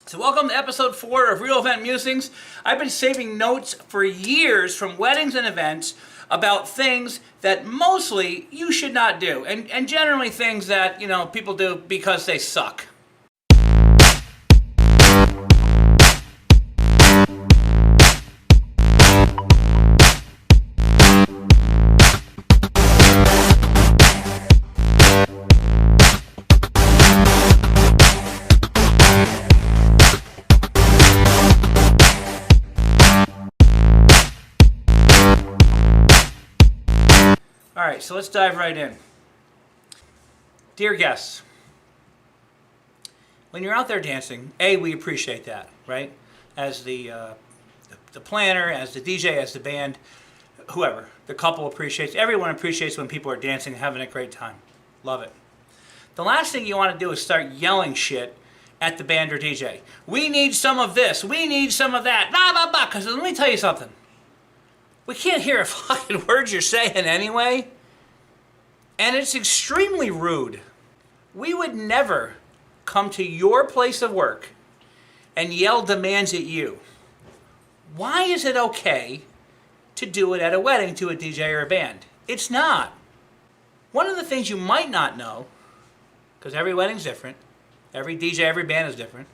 So welcome to episode 4 of Real Event Musings. I've been saving notes for years from weddings and events about things that mostly you should not do, and generally things that, people do because they suck. Alright, so let's dive right in. Dear guests, when you're out there dancing, we appreciate that, right? As the planner, as the DJ, as the band, whoever, the couple appreciates, everyone appreciates when people are dancing and having a great time. Love it. The last thing you want to do is start yelling shit at the band or DJ. We need some of this, we need some of that, blah, blah, blah, because let me tell you something. We can't hear a fucking word you're saying anyway. And it's extremely rude. We would never come to your place of work and yell demands at you. Why is it okay to do it at a wedding to a DJ or a band? It's not. One of the things you might not know, because every wedding's different, every DJ, every band is different.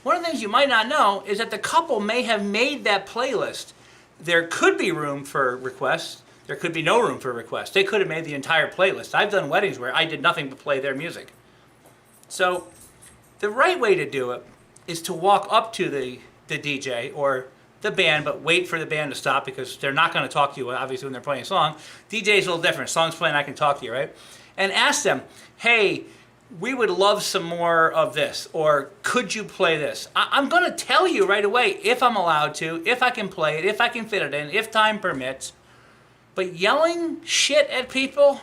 One of the things you might not know is that the couple may have made that playlist. There could be room for requests. There could be no room for requests. They could have made the entire playlist. I've done weddings where I did nothing but play their music. So the right way to do it is to walk up to the DJ or the band, but wait for the band to stop because they're not going to talk to you, obviously, when they're playing a song. DJ's a little different. Song's playing, I can talk to you, right? And ask them, hey, we would love some more of this, or could you play this? I'm going to tell you right away if I'm allowed to, if I can play it, if I can fit it in, if time permits. But yelling shit at people,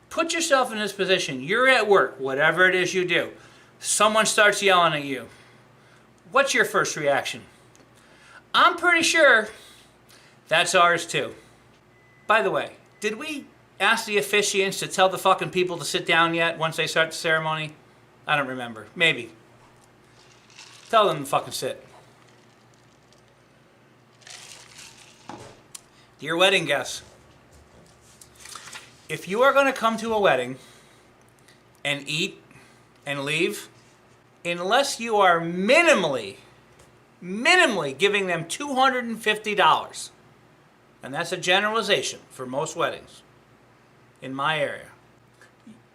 put yourself in this position. You're at work, whatever it is you do. Someone starts yelling at you. What's your first reaction? I'm pretty sure that's ours too. By the way, did we ask the officiants to tell the fucking people to sit down yet once they start the ceremony? I don't remember. Maybe. Tell them to fucking sit. Dear wedding guests, if you are going to come to a wedding and eat and leave, unless you are minimally giving them $250, and that's a generalization for most weddings in my area,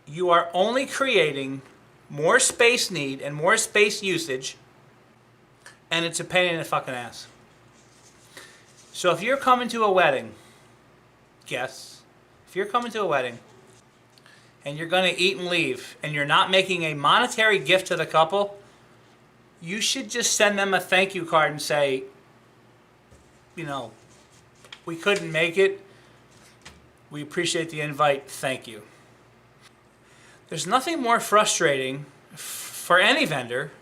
you are only creating more space need and more space usage, and it's a pain in the fucking ass. So if you're coming to a wedding, guests, if you're coming to a wedding and you're going to eat and leave and you're not making a monetary gift to the couple, you should just send them a thank you card and say, we couldn't make it. We appreciate the invite. Thank you. There's nothing more frustrating for any vendor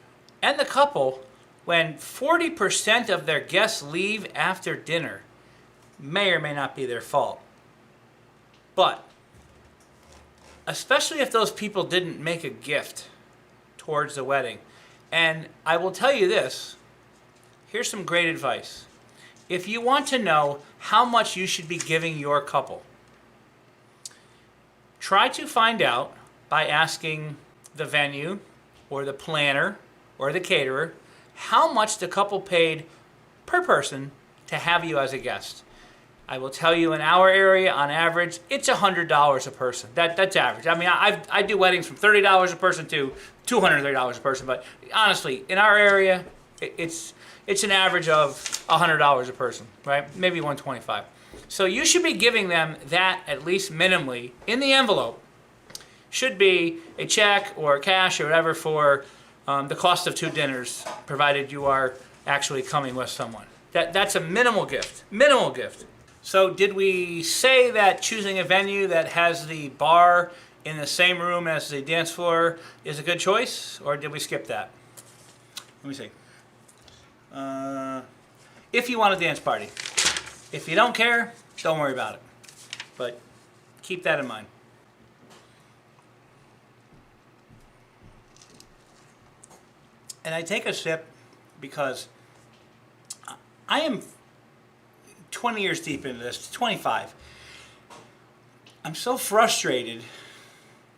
and the couple when 40% of their guests leave after dinner. May or may not be their fault. But, especially if those people didn't make a gift towards the wedding. And I will tell you this, here's some great advice. If you want to know how much you should be giving your couple, try to find out by asking the venue or the planner or the caterer how much the couple paid per person to have you as a guest. I will tell you in our area, on average, it's $100 a person. That's average. I mean, I do weddings from $30 a person to $230 a person, but honestly, in our area, it's an average of $100 a person, right? Maybe $125. So you should be giving them that at least minimally in the envelope. Should be a check or cash or whatever for the cost of 2 dinners, provided you are actually coming with someone. That's a minimal gift. Minimal gift. So did we say that choosing a venue that has the bar in the same room as the dance floor is a good choice, or did we skip that? Let me see. If you want a dance party. If you don't care, don't worry about it. But keep that in mind. And I take a sip because I am 20 years deep into this, 25. I'm so frustrated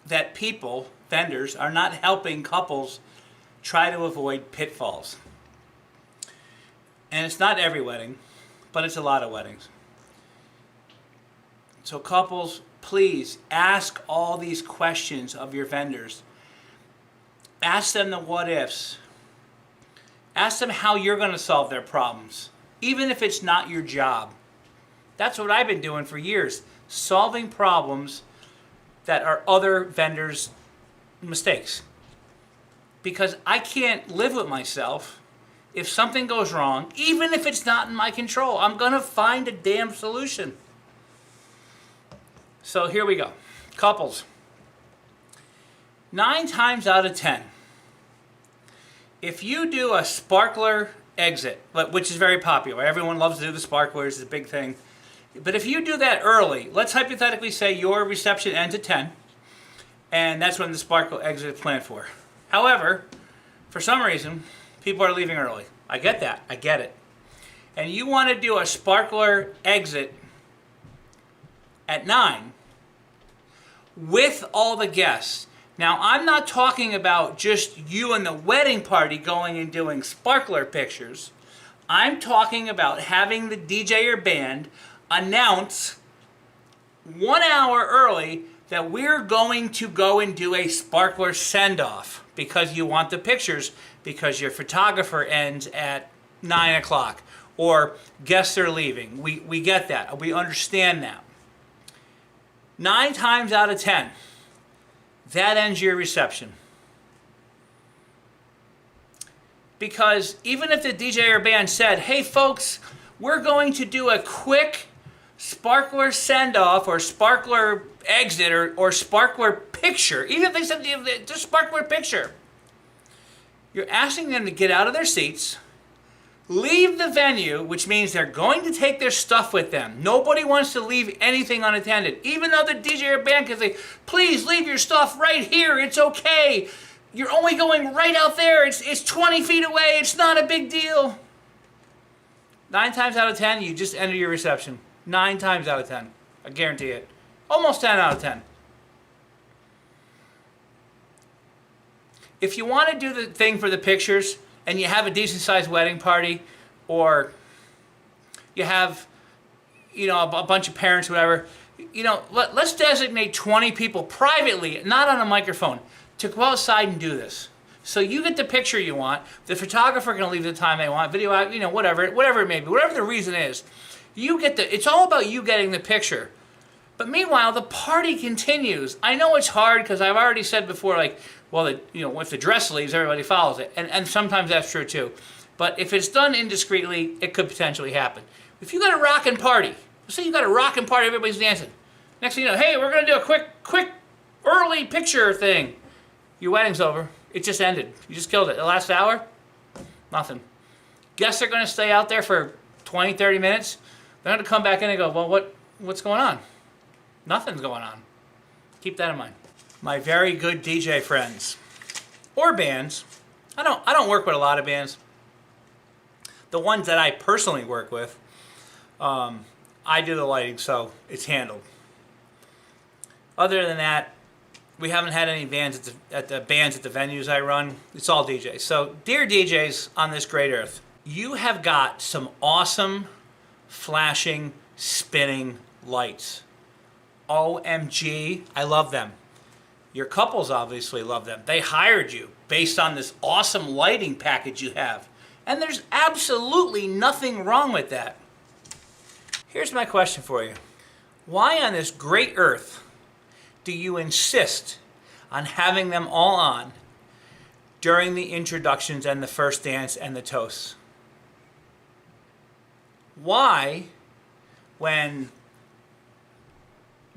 that people, vendors, are not helping couples try to avoid pitfalls. And it's not every wedding, but it's a lot of weddings. So couples, please ask all these questions of your vendors. Ask them the what ifs. Ask them how you're going to solve their problems, even if it's not your job. That's what I've been doing for years, solving problems that are other vendors' mistakes. Because I can't live with myself. If something goes wrong, even if it's not in my control, I'm going to find a damn solution. So here we go. Couples. 9 times out of 10, if you do a sparkler exit, which is very popular, everyone loves to do the sparklers, it's a big thing. But if you do that early, let's hypothetically say your reception ends at 10, and that's when the sparkle exit is planned for. However, for some reason, people are leaving early. I get that. I get it. And you want to do a sparkler exit at 9 with all the guests. Now, I'm not talking about just you and the wedding party going and doing sparkler pictures. I'm talking about having the DJ or band announce 1 hour early that we're going to go and do a sparkler send-off because you want the pictures, because your photographer ends at 9 o'clock or guests are leaving. We get that. We understand that. 9 times out of 10, that ends your reception. Because even if the DJ or band said, hey folks, we're going to do a quick sparkler send-off or sparkler exit or sparkler picture, even if they said just sparkler picture, you're asking them to get out of their seats, leave the venue, which means they're going to take their stuff with them. Nobody wants to leave anything unattended. Even though the DJ or band can say, please leave your stuff right here, it's okay. You're only going right out there, it's 20 feet away, it's not a big deal. 9 times out of 10, you just enter your reception. 9 times out of 10. I guarantee it. Almost 10 out of 10. If you want to do the thing for the pictures and you have a decent sized wedding party, or you have, a bunch of parents, whatever, let's designate 20 people privately, not on a microphone, to go outside and do this. So you get the picture you want. The photographer can leave the time they want. Video, whatever it may be, whatever the reason is. It's all about you getting the picture. But meanwhile, the party continues. I know it's hard because I've already said before, if the dress leaves, everybody follows it. And sometimes that's true too. But if it's done indiscreetly, it could potentially happen. If you got a rockin' party, let's say you got a rockin' party, everybody's dancing. Next thing you know, hey, we're going to do a quick, early picture thing. Your wedding's over. It just ended. You just killed it. The last hour, nothing. Guests are going to stay out there for 20, 30 minutes. They're going to come back in and go, well, what's going on? Nothing's going on. Keep that in mind. My very good DJ friends or bands. I don't work with a lot of bands. The ones that I personally work with, I do the lighting, so it's handled. Other than that, we haven't had any bands at the venues I run. It's all DJs. So, dear DJs on this great earth, you have got some awesome, flashing, spinning lights. OMG, I love them. Your couples obviously love them. They hired you based on this awesome lighting package you have. And there's absolutely nothing wrong with that. Here's my question for you. Why on this great earth do you insist on having them all on during the introductions and the first dance and the toasts? Why, when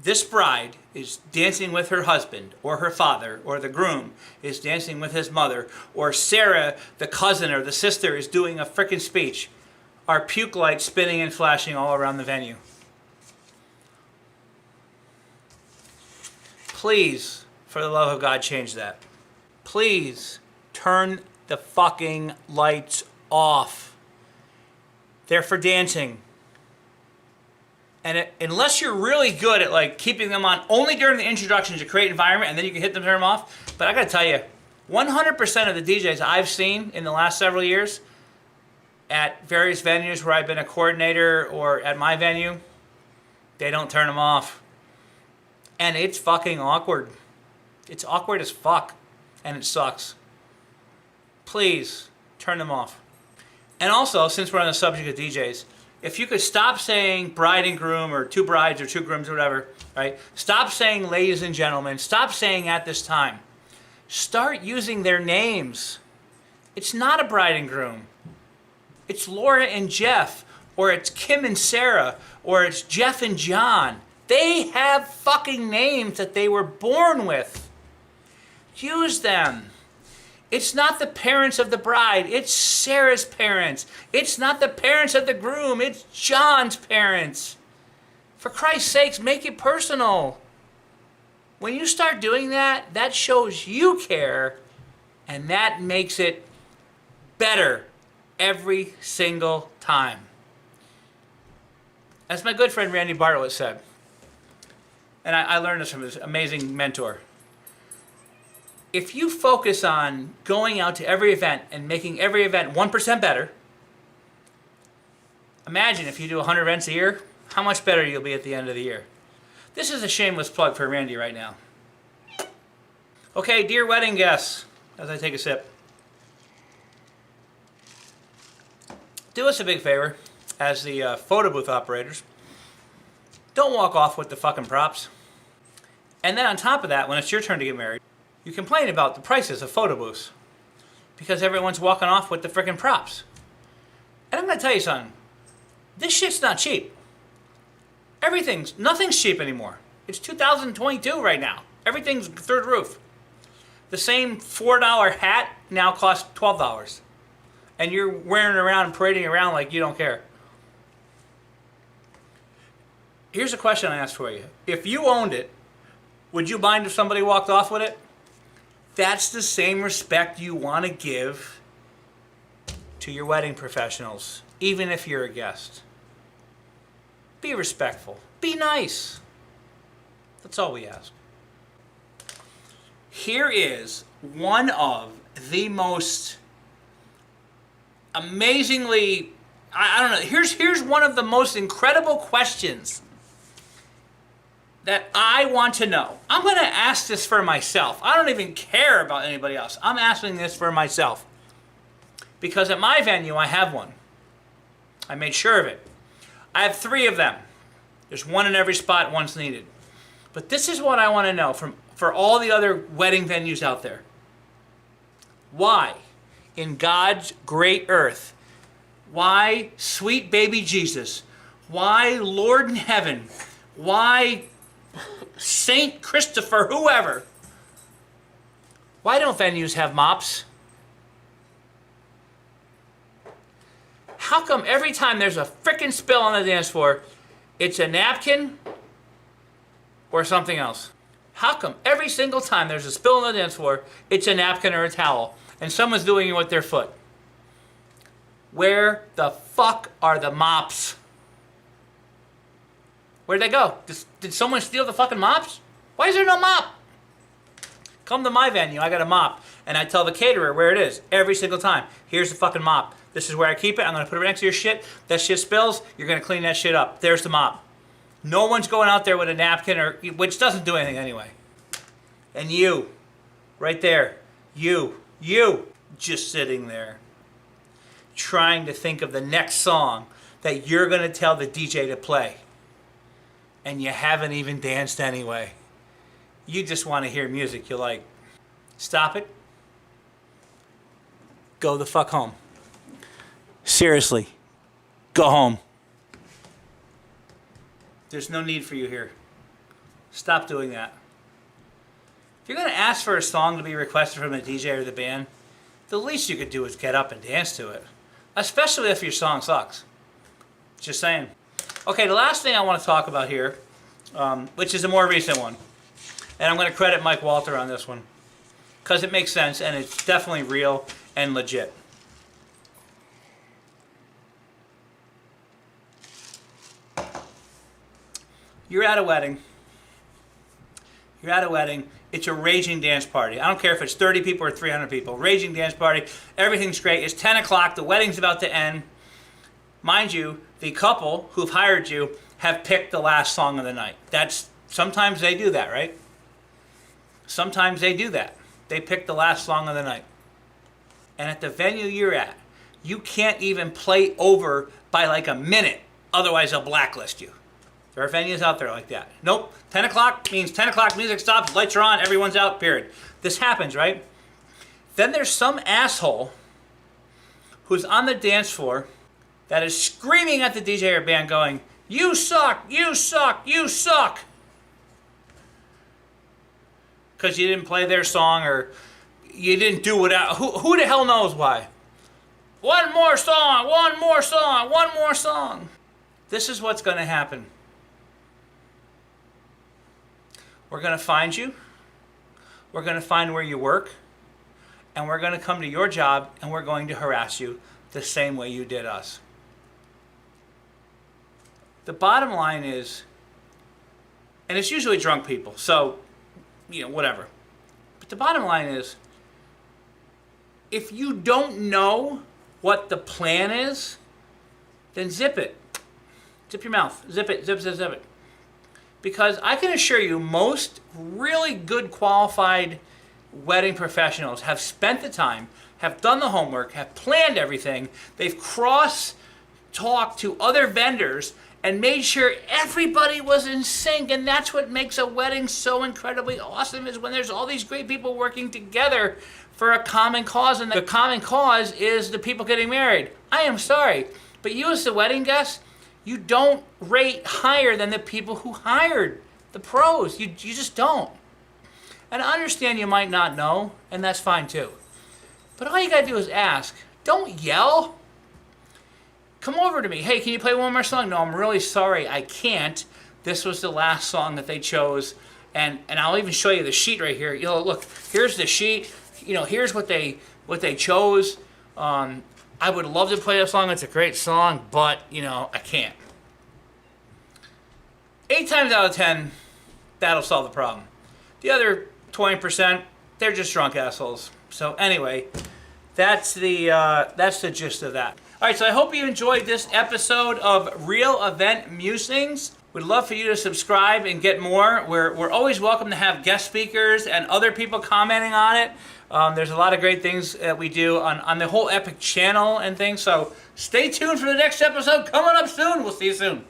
this bride is dancing with her husband or her father, or the groom is dancing with his mother, or Sarah, the cousin or the sister, is doing a frickin' speech, are puke lights spinning and flashing all around the venue? Please, for the love of God, change that. Please turn the fucking lights off. They're for dancing. And unless you're really good at like keeping them on only during the introductions to create environment, and then you can hit them, turn them off. But I gotta tell you, 100% of the DJs I've seen in the last several years at various venues where I've been a coordinator or at my venue, they don't turn them off. And it's fucking awkward. It's awkward as fuck. And it sucks. Please, turn them off. And also, since we're on the subject of DJs, if you could stop saying bride and groom or two brides or two grooms or whatever, right? Stop saying ladies and gentlemen. Stop saying at this time. Start using their names. It's not a bride and groom. It's Laura and Jeff, or it's Kim and Sarah, or it's Jeff and John. They have fucking names that they were born with. Use them. It's not the parents of the bride. It's Sarah's parents. It's not the parents of the groom. It's John's parents. For Christ's sakes, make it personal. When you start doing that, that shows you care, and that makes it better every single time. As my good friend Randy Bartlett said, and I learned this from his amazing mentor, if you focus on going out to every event and making every event 1% better, imagine if you do 100 events a year, how much better you'll be at the end of the year. This is a shameless plug for Randy right now. Okay, dear wedding guests, as I take a sip, do us a big favor as the photo booth operators. Don't walk off with the fucking props. And then on top of that, when it's your turn to get married, you complain about the prices of photo booths because everyone's walking off with the frickin' props. And I'm going to tell you something. This shit's not cheap. Nothing's cheap anymore. It's 2022 right now. Everything's third roof. The same $4 hat now costs $12. And you're wearing it around and parading around like you don't care. Here's a question I ask for you. If you owned it, would you mind if somebody walked off with it? That's the same respect you want to give to your wedding professionals, even if you're a guest. Be respectful. Be nice. That's all we ask. Here is one of the most amazingly, I don't know, here's one of the most incredible questions that I want to know. I'm going to ask this for myself. I don't even care about anybody else. I'm asking this for myself. Because at my venue, I have one. I made sure of it. I have 3 of them. There's one in every spot once needed. But this is what I want to know for all the other wedding venues out there. Why, in God's great earth, why sweet baby Jesus, why Lord in heaven, why Saint Christopher, whoever, why don't venues have mops? How come every time there's a frickin' spill on the dance floor, it's a napkin or something else? How come every single time there's a spill on the dance floor, it's a napkin or a towel, and someone's doing it with their foot? Where the fuck are the mops? Where'd they go? Did someone steal the fucking mops? Why is there no mop? Come to my venue, I got a mop, and I tell the caterer where it is every single time. Here's the fucking mop. This is where I keep it. I'm going to put it next to your shit. That shit spills, you're going to clean that shit up. There's the mop. No one's going out there with a napkin, which doesn't do anything anyway. And you, right there, you, just sitting there, trying to think of the next song that you're going to tell the DJ to play. And you haven't even danced anyway. You just want to hear music you like. Stop it. Go the fuck home. Seriously, go home. There's no need for you here. Stop doing that. If you're going to ask for a song to be requested from the DJ or the band, the least you could do is get up and dance to it. Especially if your song sucks. Just saying. Okay, the last thing I want to talk about here, which is a more recent one, and I'm going to credit Mike Walter on this one, because it makes sense and it's definitely real, and legit. You're at a wedding. You're at a wedding. It's a raging dance party. I don't care if it's 30 people or 300 people. Raging dance party. Everything's great. It's 10 o'clock. The wedding's about to end. Mind you, the couple who've hired you have picked the last song of the night. Sometimes they do that, right? Sometimes they do that. They pick the last song of the night. And at the venue you're at, you can't even play over by like a minute. Otherwise, they'll blacklist you. There are venues out there like that. Nope, 10 o'clock means 10 o'clock, music stops, lights are on, everyone's out, period. This happens, right? Then there's some asshole who's on the dance floor that is screaming at the DJ or band going, "You suck, you suck, you suck." Because you didn't play their song or you didn't do what, who the hell knows why? One more song, one more song, one more song. This is what's going to happen. We're going to find you. We're going to find where you work. And we're going to come to your job and we're going to harass you the same way you did us. The bottom line is, and it's usually drunk people, so, whatever. But the bottom line is, if you don't know what the plan is, then zip it. Zip your mouth. Zip it. Zip, zip, zip it. Because I can assure you, most really good qualified wedding professionals have spent the time, have done the homework, have planned everything. They've cross-talked to other vendors and made sure everybody was in sync. And that's what makes a wedding so incredibly awesome, is when there's all these great people working together for a common cause. And the common cause is the people getting married. I am sorry, but you as the wedding guest, you don't rate higher than the people who hired the pros. You just don't. And I understand you might not know, and that's fine too. But all you gotta do is ask. Don't yell. Come over to me. Hey, can you play one more song? No, I'm really sorry, I can't. This was the last song that they chose, and I'll even show you the sheet right here. Look, here's the sheet. Here's what they chose. I would love to play a song. It's a great song, but, I can't. 8 times out of 10, that'll solve the problem. The other 20%, they're just drunk assholes. So anyway, that's the gist of that. All right, so I hope you enjoyed this episode of Real Event Musings. We'd love for you to subscribe and get more. We're always welcome to have guest speakers and other people commenting on it. There's a lot of great things that we do on the whole Epic channel and things. So stay tuned for the next episode coming up soon. We'll see you soon.